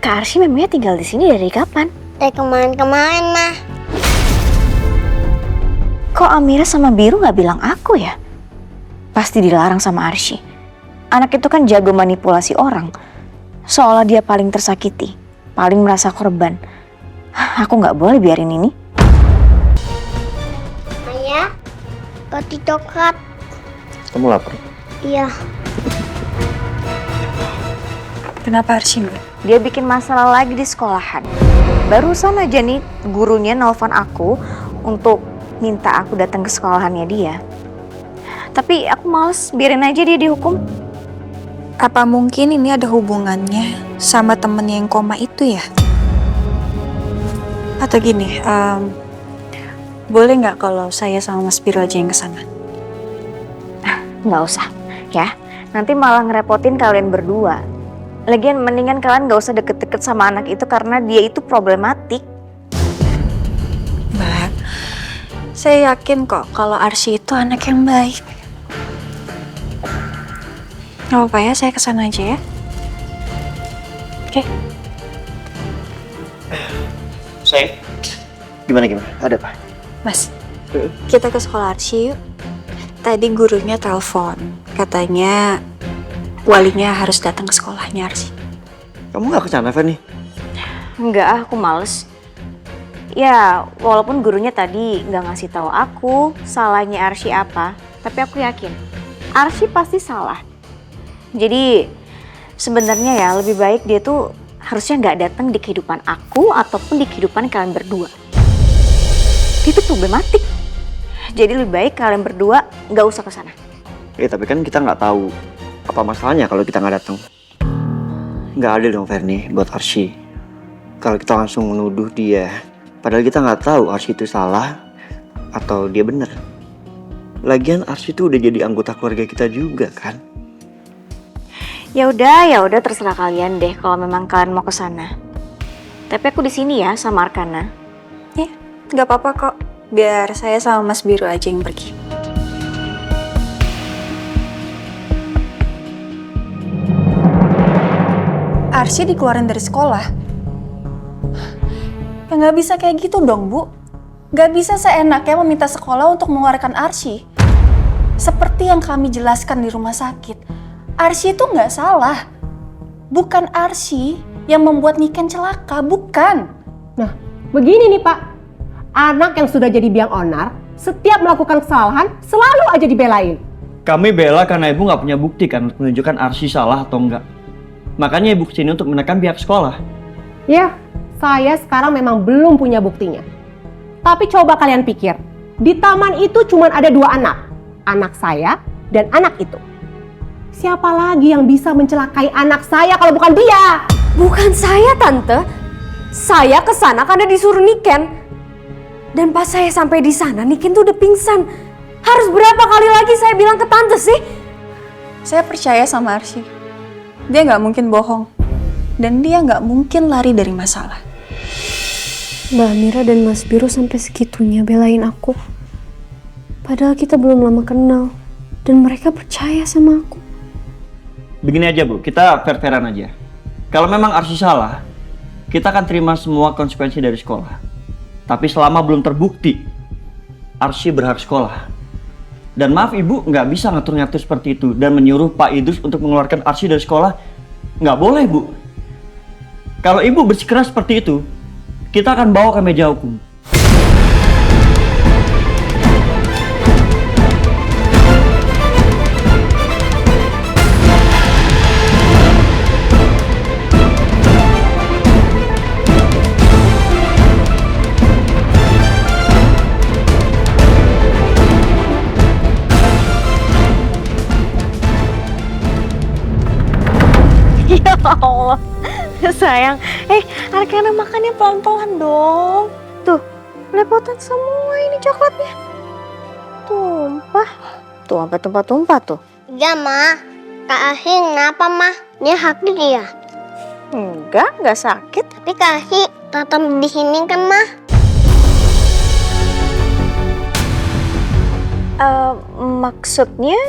Kak Arsy memangnya tinggal di sini dari kapan? Dari kemarin-kemarin, Mah. Kok Amira sama Biru nggak bilang aku ya? Pasti dilarang sama Arsy. Anak itu kan jago manipulasi orang. Seolah dia paling tersakiti, paling merasa korban. Aku nggak boleh biarin ini. Ayah, roti coklat. Kamu lapar? Iya. Kenapa Arsy? Dia bikin masalah lagi di sekolahan. Barusan aja nih gurunya nelfon aku untuk minta aku datang ke sekolahannya dia. Tapi aku males, biarin aja dia dihukum. Apa mungkin ini ada hubungannya sama temennya yang koma itu ya? Atau gini, boleh nggak kalau saya sama Mas Biro aja yang kesana? Nggak usah, ya. Nanti malah ngerepotin kalian berdua. Lagian mendingan kalian nggak usah deket-deket sama anak itu karena dia itu problematik. Mbak, saya yakin kok kalau Arsy itu anak yang baik. Gak apa-apa ya, saya kesana aja ya. Oke. Sayang, gimana? Ada apa? Mas, kita ke sekolah Arsy yuk. Tadi gurunya telepon, katanya walinya harus datang ke sekolahnya Arsy. Kamu nggak kesana, Fanny? Enggak, aku males. Ya, walaupun gurunya tadi nggak ngasih tahu aku salahnya Arsy apa, tapi aku yakin Arsy pasti salah. Jadi sebenarnya ya lebih baik dia tuh harusnya nggak datang di kehidupan aku ataupun di kehidupan kalian berdua. Dia tuh problematik. Jadi lebih baik kalian berdua nggak usah ke sana. Tapi kan kita nggak tahu apa masalahnya kalau kita nggak datang. Nggak adil dong, Fanny, buat Arsy. Kalau kita langsung menuduh dia, padahal kita nggak tahu Arsy itu salah atau dia benar. Lagian Arsy itu udah jadi anggota keluarga kita juga kan. Ya udah terserah kalian deh kalau memang kalian mau ke sana. Tapi aku di sini ya sama Arkana. Ya, nggak apa-apa kok. Biar saya sama Mas Biro aja yang pergi. Arsy dikeluarin dari sekolah. Ya nggak bisa kayak gitu dong, Bu. Nggak bisa seenaknya meminta sekolah untuk mengeluarkan Arsy. Seperti yang kami jelaskan di rumah sakit, Arsy itu nggak salah. Bukan Arsy yang membuat Niken celaka, bukan. Nah, begini nih Pak. Anak yang sudah jadi biang onar, setiap melakukan kesalahan selalu aja dibelain. Kami bela karena ibu nggak punya bukti kan untuk menunjukkan Arsy salah atau enggak. Makanya ibu kesini untuk menekan pihak sekolah. Ya, saya sekarang memang belum punya buktinya. Tapi coba kalian pikir, di taman itu cuma ada 2 anak. Anak saya dan anak itu. Siapa lagi yang bisa mencelakai anak saya kalau bukan dia? Bukan saya, Tante. Saya kesana karena disuruh Niken. Dan pas saya sampai di sana, Niken tuh udah pingsan. Harus berapa kali lagi saya bilang ke Tante sih? Saya percaya sama Arsy. Dia nggak mungkin bohong. Dan dia nggak mungkin lari dari masalah. Mbak Amira dan Mas Biro sampai segitunya belain aku. Padahal kita belum lama kenal. Dan mereka percaya sama aku. Begini aja Bu, kita fair-fairan aja. Kalau memang Arsy salah, kita akan terima semua konsekuensi dari sekolah. Tapi selama belum terbukti, Arsy berhak sekolah. Dan maaf Ibu, nggak bisa ngatur-ngatur seperti itu dan menyuruh Pak Idrus untuk mengeluarkan Arsy dari sekolah. Nggak boleh Bu. Kalau Ibu bersikeras seperti itu, kita akan bawa ke meja hukum. Ya Allah, sayang. Arkana makannya pelan-pelan dong. Tuh, lepotan semua ini coklatnya. Tumpah. Tuh, sampai tumpah-tumpah tuh. Iya, Ma. Kak Arsy kenapa, Ma? Dia sakit ya? Enggak sakit. Tapi Kak Arsy tetap di sini kan, Ma? Maksudnya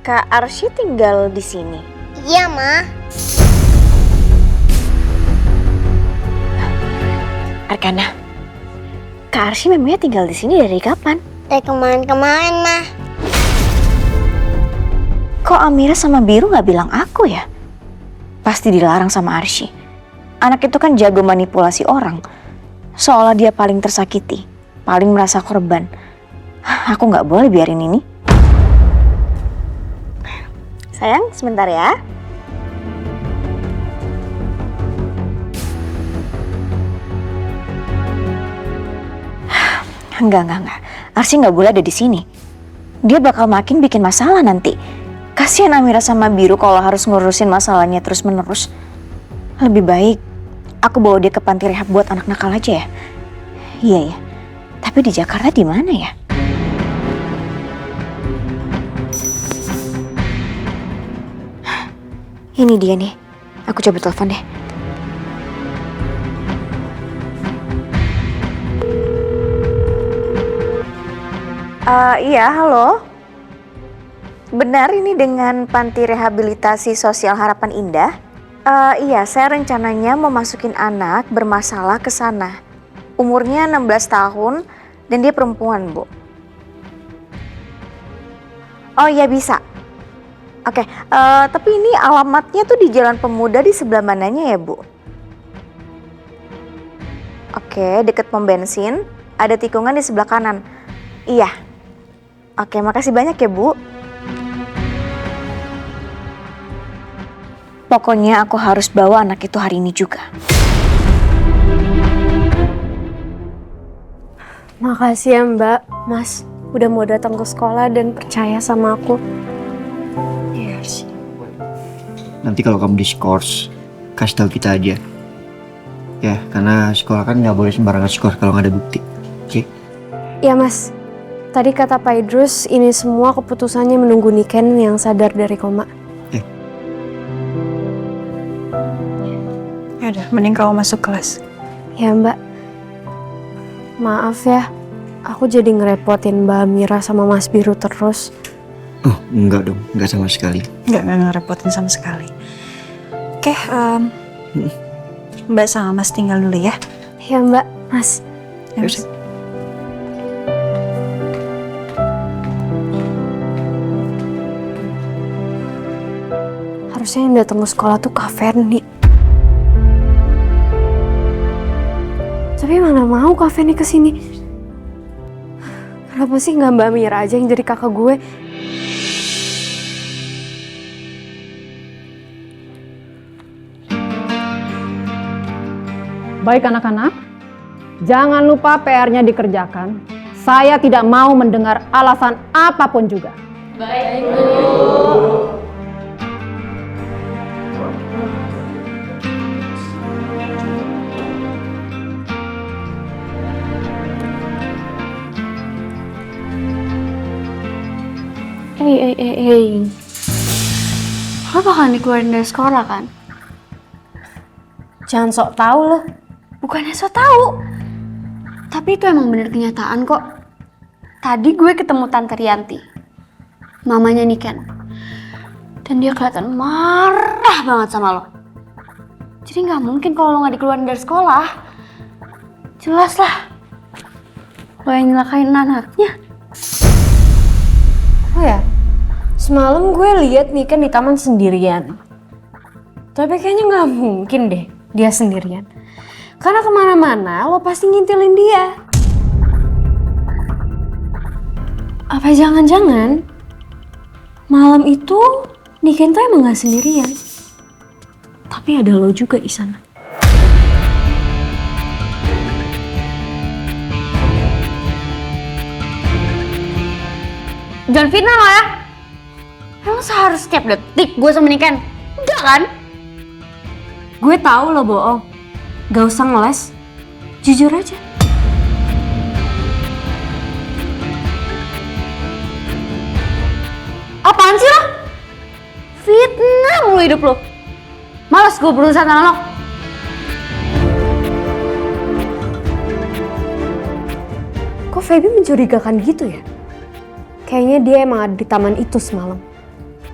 Kak Arsy tinggal di sini? Iya, Ma. Anak-anak, Kak Arsy memangnya tinggal di sini dari kapan? Dari kemarin-kemarin, mah. Kok Amira sama Biru nggak bilang aku ya? Pasti dilarang sama Arsy. Anak itu kan jago manipulasi orang. Seolah dia paling tersakiti, paling merasa korban. Aku nggak boleh biarin ini. Sayang, sebentar ya. Enggak. Arsy nggak boleh ada di sini. Dia bakal makin bikin masalah nanti. Kasihan Amira sama Biru kalau harus ngurusin masalahnya terus-menerus. Lebih baik aku bawa dia ke panti rehab buat anak nakal aja ya. Iya ya. Tapi di Jakarta di mana ya? Ini dia nih. Aku coba telepon deh. Iya, halo. Benar ini dengan Panti Rehabilitasi Sosial Harapan Indah? Iya, saya rencananya mau masukin anak bermasalah ke sana. Umurnya 16 tahun dan dia perempuan, Bu. Oh iya bisa. Oke, tapi ini alamatnya tuh di Jalan Pemuda di sebelah mananya ya, Bu? Oke, deket pom bensin, ada tikungan di sebelah kanan. Iya. Oke, makasih banyak ya, Bu. Pokoknya aku harus bawa anak itu hari ini juga. Makasih ya Mbak, Mas, udah mau datang ke sekolah dan percaya sama aku. Iya sih. Nanti kalau kamu diskors, kasih tahu kita aja. Ya, karena sekolah kan nggak boleh sembarangan skor kalau nggak ada bukti. Oke? Ya Mas, tadi kata Pak Idrus ini semua keputusannya menunggu Niken yang sadar dari koma. Ya udah, mending kamu masuk kelas. Ya Mbak, maaf ya, aku jadi ngerepotin Mbak Amira sama Mas Biru terus. Oh, enggak dong, enggak sama sekali. Nggak ngerepotin sama sekali. Oke, Mbak sama Mas tinggal dulu ya. Ya Mbak, Mas. Ya, Mas. Harusnya yang datang ke sekolah tuh Kak Ferni. Tapi mana mau Kak Ferni kesini? Kenapa sih nggak Mbak Amira aja yang jadi kakak gue? Baik anak-anak, jangan lupa PR-nya dikerjakan. Saya tidak mau mendengar alasan apapun juga. Baik, Bu. Hey. Lo bakal dikeluarin dari sekolah kan? Jangan sok tahu lo. Bukannya sok tahu. Tapi itu emang bener kenyataan kok. Tadi gue ketemu Tante Rianti, mamanya Niken. Dan dia kelihatan marah banget sama lo. Jadi nggak mungkin kalau lo nggak dikeluarin dari sekolah. Jelas lah. Lo yang nyelakain anaknya. Oh ya, semalam gue lihat Niken di taman sendirian. Tapi kayaknya nggak mungkin deh dia sendirian. Karena kemana-mana lo pasti ngintilin dia. Apa jangan-jangan malam itu Niken tuh emang nggak sendirian. Tapi ada lo juga di sana. Jangan fitnah lo ya. Emang seharus setiap detik gue sama Niken? Enggak kan? Gue tahu lo bohong. Gak usah ngeles. Jujur aja. Apaan sih lo? Fitnah mulu hidup lo. Males gue berurusan sama lo. Kok Feby mencurigakan gitu ya? Kayaknya dia emang ada di taman itu semalam.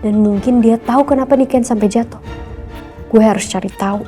Dan mungkin dia tahu kenapa Niken sampai jatuh. Gue harus cari tahu.